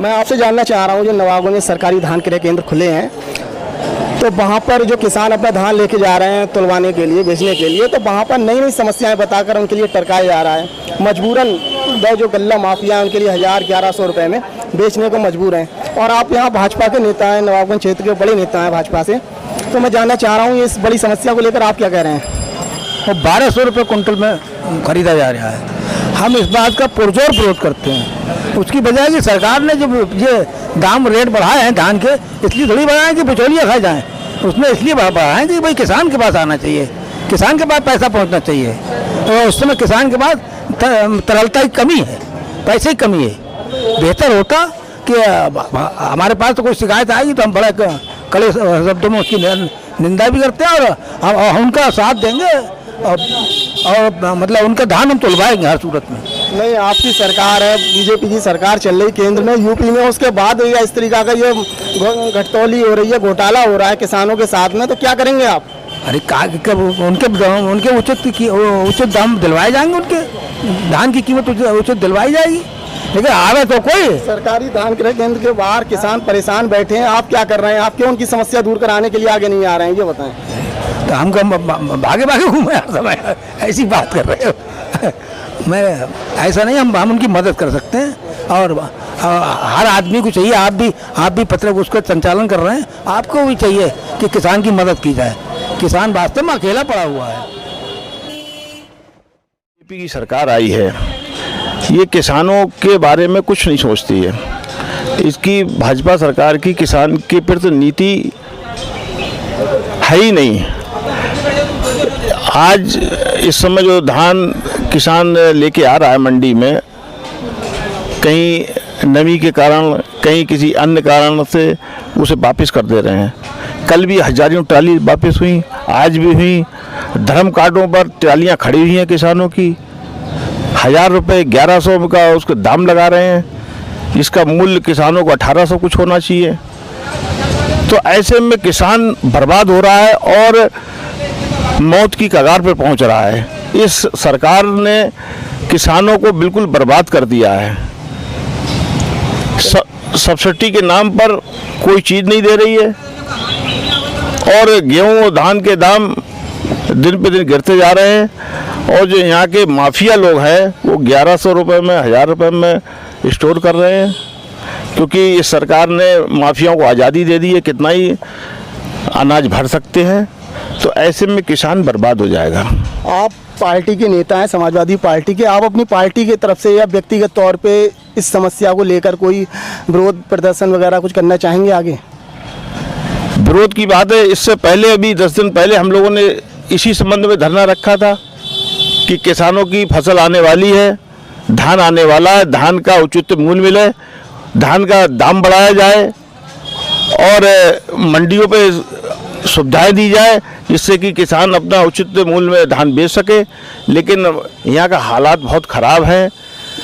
मैं आपसे जानना चाह रहा हूँ, जो नवाबगंज में सरकारी धान क्रय केंद्र खुले हैं, तो वहाँ पर जो किसान अपना धान लेके जा रहे हैं तुलवाने के लिए, बेचने के लिए, तो वहाँ पर नई नई समस्याएं बताकर उनके लिए टरकाया जा रहा है। मजबूरन जो गल्ला माफिया है उनके लिए 1000-1100 रुपये में बेचने को मजबूर हैं। और आप यहाँ भाजपा के नेता हैं, नवाबगंज क्षेत्र के बड़े नेता हैं भाजपा से, तो मैं जानना चाह रहा हूँ इस बड़ी समस्या को लेकर आप क्या कह रहे हैं? और 1200 रुपये कुंटल में खरीदा जा रहा है। हम इस बात का पुरजोर विरोध करते हैं। उसकी वजह है कि सरकार ने जब ये दाम रेट बढ़ाए हैं धान के, इसलिए थोड़ी बढ़ाए कि बिचौलिया खाए जाएँ। उसने इसलिए बढ़ाए कि भाई किसान के पास आना चाहिए, किसान के पास पैसा पहुंचना चाहिए। और उस समय किसान के पास तरलता की कमी है, पैसे की कमी है। बेहतर होता कि हमारे पास तो कोई शिकायत आएगी तो हम बड़े कड़े शब्दों में उसकी निंदा भी करते हैं और उनका साथ देंगे और मतलब उनका धान हम तुलवाएंगे हर सूरत में। नहीं, आपकी सरकार है, बीजेपी की सरकार चल रही केंद्र में, यूपी में, उसके बाद या इस तरीका का ये घटतौली हो रही है, घोटाला हो रहा है किसानों के साथ में, तो क्या करेंगे आप? अरे उनके उचित दाम दिलवाए जाएंगे, उनके धान की कीमत उचित दिलवाई जाएगी। लेकिन आवे तो कोई सरकारी धान क्रय केंद्र के बाहर किसान परेशान बैठे हैं, आप क्या कर रहे हैं? आप क्यों उनकी समस्या दूर कराने के लिए आगे नहीं आ रहे हैं, ये बताएं। तो हम भागे भागे घूमे हर समय, ऐसी बात कर रहे हो। मैं ऐसा नहीं, हम उनकी मदद कर सकते हैं और हर आदमी को चाहिए, आप भी पत्र उसका संचालन कर रहे हैं, आपको भी चाहिए कि किसान की मदद की जाए। किसान वास्तव में अकेला पड़ा हुआ है। बीजेपी की सरकार आई है, ये किसानों के बारे में कुछ नहीं सोचती है। इसकी भाजपा सरकार की किसान के प्रति नीति है ही नहीं। आज इस समय जो धान किसान लेके आ रहा है मंडी में, कहीं नमी के कारण, कहीं किसी अन्य कारण से उसे वापस कर दे रहे हैं। कल भी हजारों ट्राली वापस हुई, आज भी हुई। धर्म कांटों पर ट्रालियां खड़ी हुई हैं किसानों की। 1000 रुपये 1100 का उसका दाम लगा रहे हैं। इसका मूल्य किसानों को 1800 कुछ होना चाहिए। तो ऐसे में किसान बर्बाद हो रहा है और मौत की कगार पर पहुंच रहा है। इस सरकार ने किसानों को बिल्कुल बर्बाद कर दिया है। सब्सिडी के नाम पर कोई चीज़ नहीं दे रही है और गेहूं और धान के दाम दिन पे दिन गिरते जा रहे हैं। और जो यहाँ के माफिया लोग हैं वो 1100 रुपये में, 1000 रुपये में स्टोर कर रहे हैं, क्योंकि इस सरकार ने माफियाओं को आज़ादी दे दी है, कितना ही अनाज भर सकते हैं। तो ऐसे में किसान बर्बाद हो जाएगा। आप पार्टी के नेता हैं, समाजवादी पार्टी के, आप अपनी पार्टी की तरफ से या व्यक्तिगत तौर पे इस समस्या को लेकर कोई विरोध प्रदर्शन वगैरह कुछ करना चाहेंगे आगे? विरोध की बात है, इससे पहले अभी 10 दिन पहले हम लोगों ने इसी संबंध में धरना रखा था कि किसानों की फसल आने वाली है, धान आने वाला है, धान का उचित मूल्य मिले, धान का दाम बढ़ाया जाए और मंडियों पे सुविधाएं दी जाए, जिससे कि किसान अपना उचित मूल्य में धान बेच सके। लेकिन यहाँ का हालात बहुत ख़राब हैं।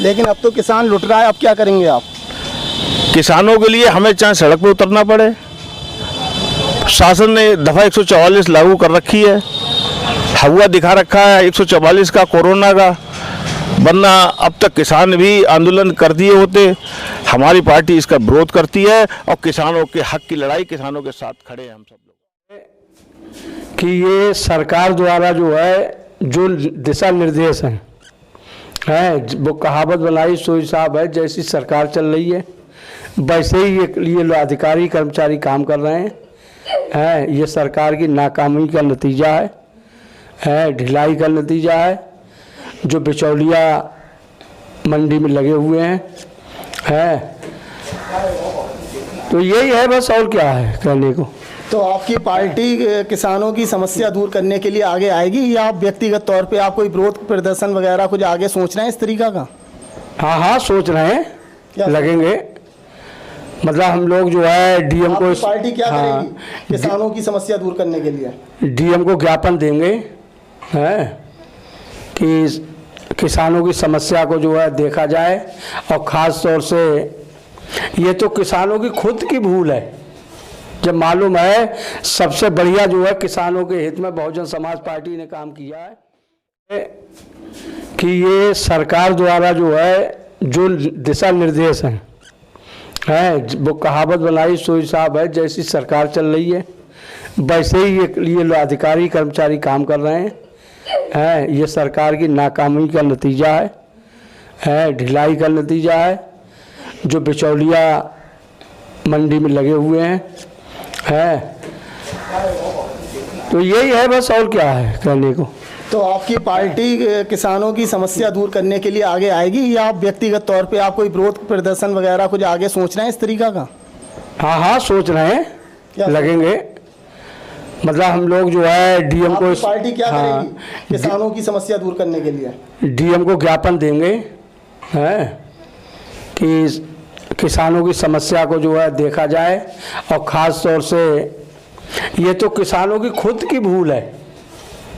लेकिन अब तो किसान लुट रहा है, अब क्या करेंगे आप? किसानों के लिए हमें चाहे सड़क पर उतरना पड़े। शासन ने दफ़ा 144 लागू कर रखी है, हवा दिखा रखा है 144 का, कोरोना का, वरना अब तक किसान भी आंदोलन कर दिए होते। हमारी पार्टी इसका विरोध करती है और किसानों के हक की लड़ाई, किसानों के साथ खड़े हैं हम सब लोग। कि ये सरकार द्वारा जो है जो दिशा निर्देश हैं वो कहावत बनाई सोई साहब है, जैसी सरकार चल रही है वैसे ही ये अधिकारी कर्मचारी काम कर रहे हैं। ये सरकार की नाकामी का नतीजा है, ढिलाई का नतीजा है। जो बिचौलिया मंडी में लगे हुए हैं तो यही है बस, और क्या है कहने को। तो आपकी पार्टी किसानों की समस्या दूर करने के लिए आगे आएगी या आप व्यक्तिगत तौर पे आप कोई विरोध प्रदर्शन वगैरह कुछ आगे सोच रहे हैं इस तरीका का? हाँ सोच रहे हैं, लगेंगे। मतलब हम लोग जो है डीएम को, पार्टी क्या करेगी किसानों की समस्या दूर करने के लिए? डीएम को ज्ञापन देंगे कि किसानों की समस्या को जो है देखा जाए। और ख़ास तौर से ये तो किसानों की खुद की भूल है। जब मालूम है सबसे बढ़िया जो है किसानों के हित में बहुजन समाज पार्टी ने काम किया है कि ये सरकार द्वारा जो है जो दिशा निर्देश हैं है। वो कहावत बनाई सोई साहब है, जैसी सरकार चल रही है वैसे ही ये अधिकारी कर्मचारी काम कर रहे हैं। ये सरकार की नाकामी का नतीजा है, ढिलाई का नतीजा है। जो बिचौलिया मंडी में लगे हुए हैं, तो यही है बस, और क्या है कहने को। तो आपकी पार्टी किसानों की समस्या दूर करने के लिए आगे आएगी, या आप व्यक्तिगत तौर पे आप कोई विरोध प्रदर्शन वगैरह कुछ आगे सोच रहे हैं इस तरीका का? हाँ सोच रहे हैं, लगेंगे। मतलब हम लोग जो है डीएम को, पार्टी क्या करेगी किसानों की समस्या दूर करने के लिए? डीएम को ज्ञापन देंगे कि किसानों की समस्या को जो है देखा जाए, और ख़ास तौर से ये तो किसानों की खुद की भूल है।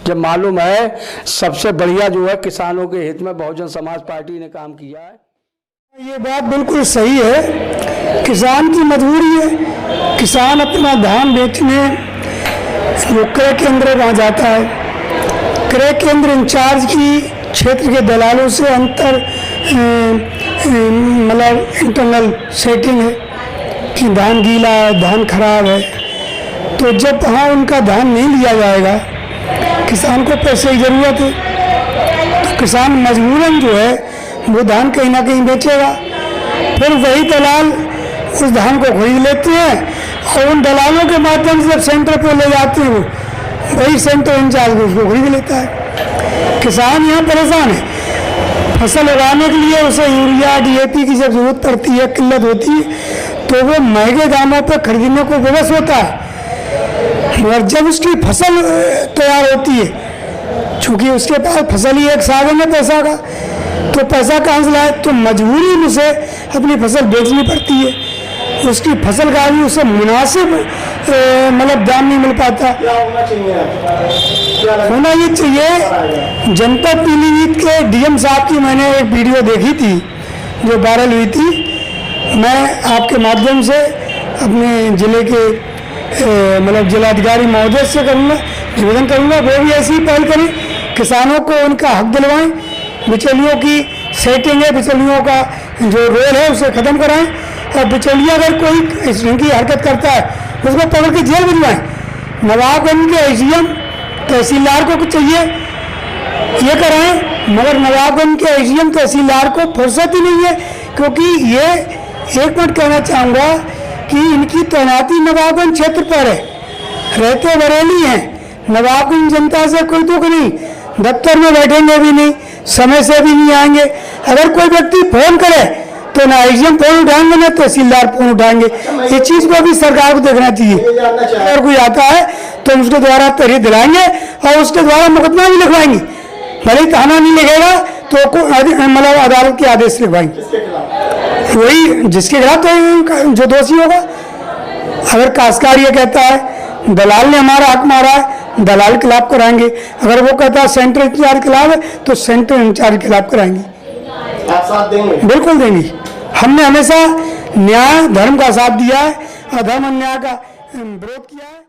जब मालूम है सबसे बढ़िया जो है किसानों के हित में बहुजन समाज पार्टी ने काम किया है। ये बात बिल्कुल सही है, किसान की मजबूरी है। किसान अपना धान बेचने जो क्रय केंद्र वहाँ जाता है, क्रय केंद्र इंचार्ज की क्षेत्र के दलालों से मतलब इंटरनल सेटिंग है कि धान गीला है, धान खराब है। तो जब वहाँ उनका धान नहीं लिया जाएगा, किसान को पैसे की ज़रूरत है, तो किसान मजबूरन जो है वो धान कहीं ना कहीं बेचेगा। फिर वही दलाल उस धान को खरीद लेते हैं, और उन दलालों के माध्यम से जब सेंटर पे ले जाते हैं, वही सेंटर इंचार्ज उसको खरीद लेता है। किसान यहाँ परेशान है। फसल उगाने के लिए उसे यूरिया DAP की जब जरूरत पड़ती है, किल्लत होती है, तो वो महंगे दामों पर खरीदने को विवश होता है। मगर जब उसकी फसल तैयार होती है, चूँकि उसके पास फसल ही एक साधन है पैसा का, तो पैसा कहाँ से लाए, तो मजबूरी में उसे अपनी फसल बेचनी पड़ती है। उसकी फसल का भी उसे मुनासिब मतलब दाम नहीं मिल पाता। होना ये चाहिए। जनपद पीलीभीत के DM साहब की मैंने एक वीडियो देखी थी जो वायरल हुई थी। मैं आपके माध्यम से अपने ज़िले के मतलब जिलाधिकारी महोदय से करूँगा, निवेदन करूँगा, वो भी ऐसी पहल करें, किसानों को उनका हक दिलवाएं। बिचौलियों की सेटिंग है, बिचौलियों का जो रोल है उसे ख़त्म कराएं, और बिचौलिया अगर कोई इस ढंग की हरकत करता है उसको पकड़ के जेल भिजवाएं। नवाबगंज के SDM तहसीलदार को कुछ चाहिए ये कराएं, मगर नवाबगंज के SDM तहसीलदार को फुर्सत ही नहीं है। क्योंकि ये एक मिनट कहना चाहूँगा कि इनकी तैनाती नवाबगंज क्षेत्र पर है, रहते बरेली हैं। नवाबगंज जनता से कोई दुख नहीं, दफ्तर में बैठेंगे भी नहीं, समय से भी नहीं आएंगे। अगर कोई व्यक्ति फोन करे तो ना SDM फोन उठाएंगे ना तहसीलदार फोन उठाएंगे। ये चीज़ को भी सरकार को देखना चाहिए। अगर कोई आता है तो उसके द्वारा तहरीर दिलाएंगे और उसके द्वारा मुकदमा भी लिखवाएंगे। भले थाना नहीं लिखेगा तो मतलब अदालत के आदेश लिखवाएंगे, वही जिसके खिलाफ तो जो दोषी होगा। अगर काश्तकार ये कहता है दलाल ने हमारा हक मारा है, दलाल के खिलाफ कराएंगे। अगर वो कहता है सेंटर इंचार्ज के खिलाफ है तो सेंटर इंचार्ज के खिलाफ कराएंगे। आप साथ देंगे? बिल्कुल देंगे। हमने हमेशा न्याय धर्म का साथ दिया है, अधर्म अन्याय का विरोध किया है।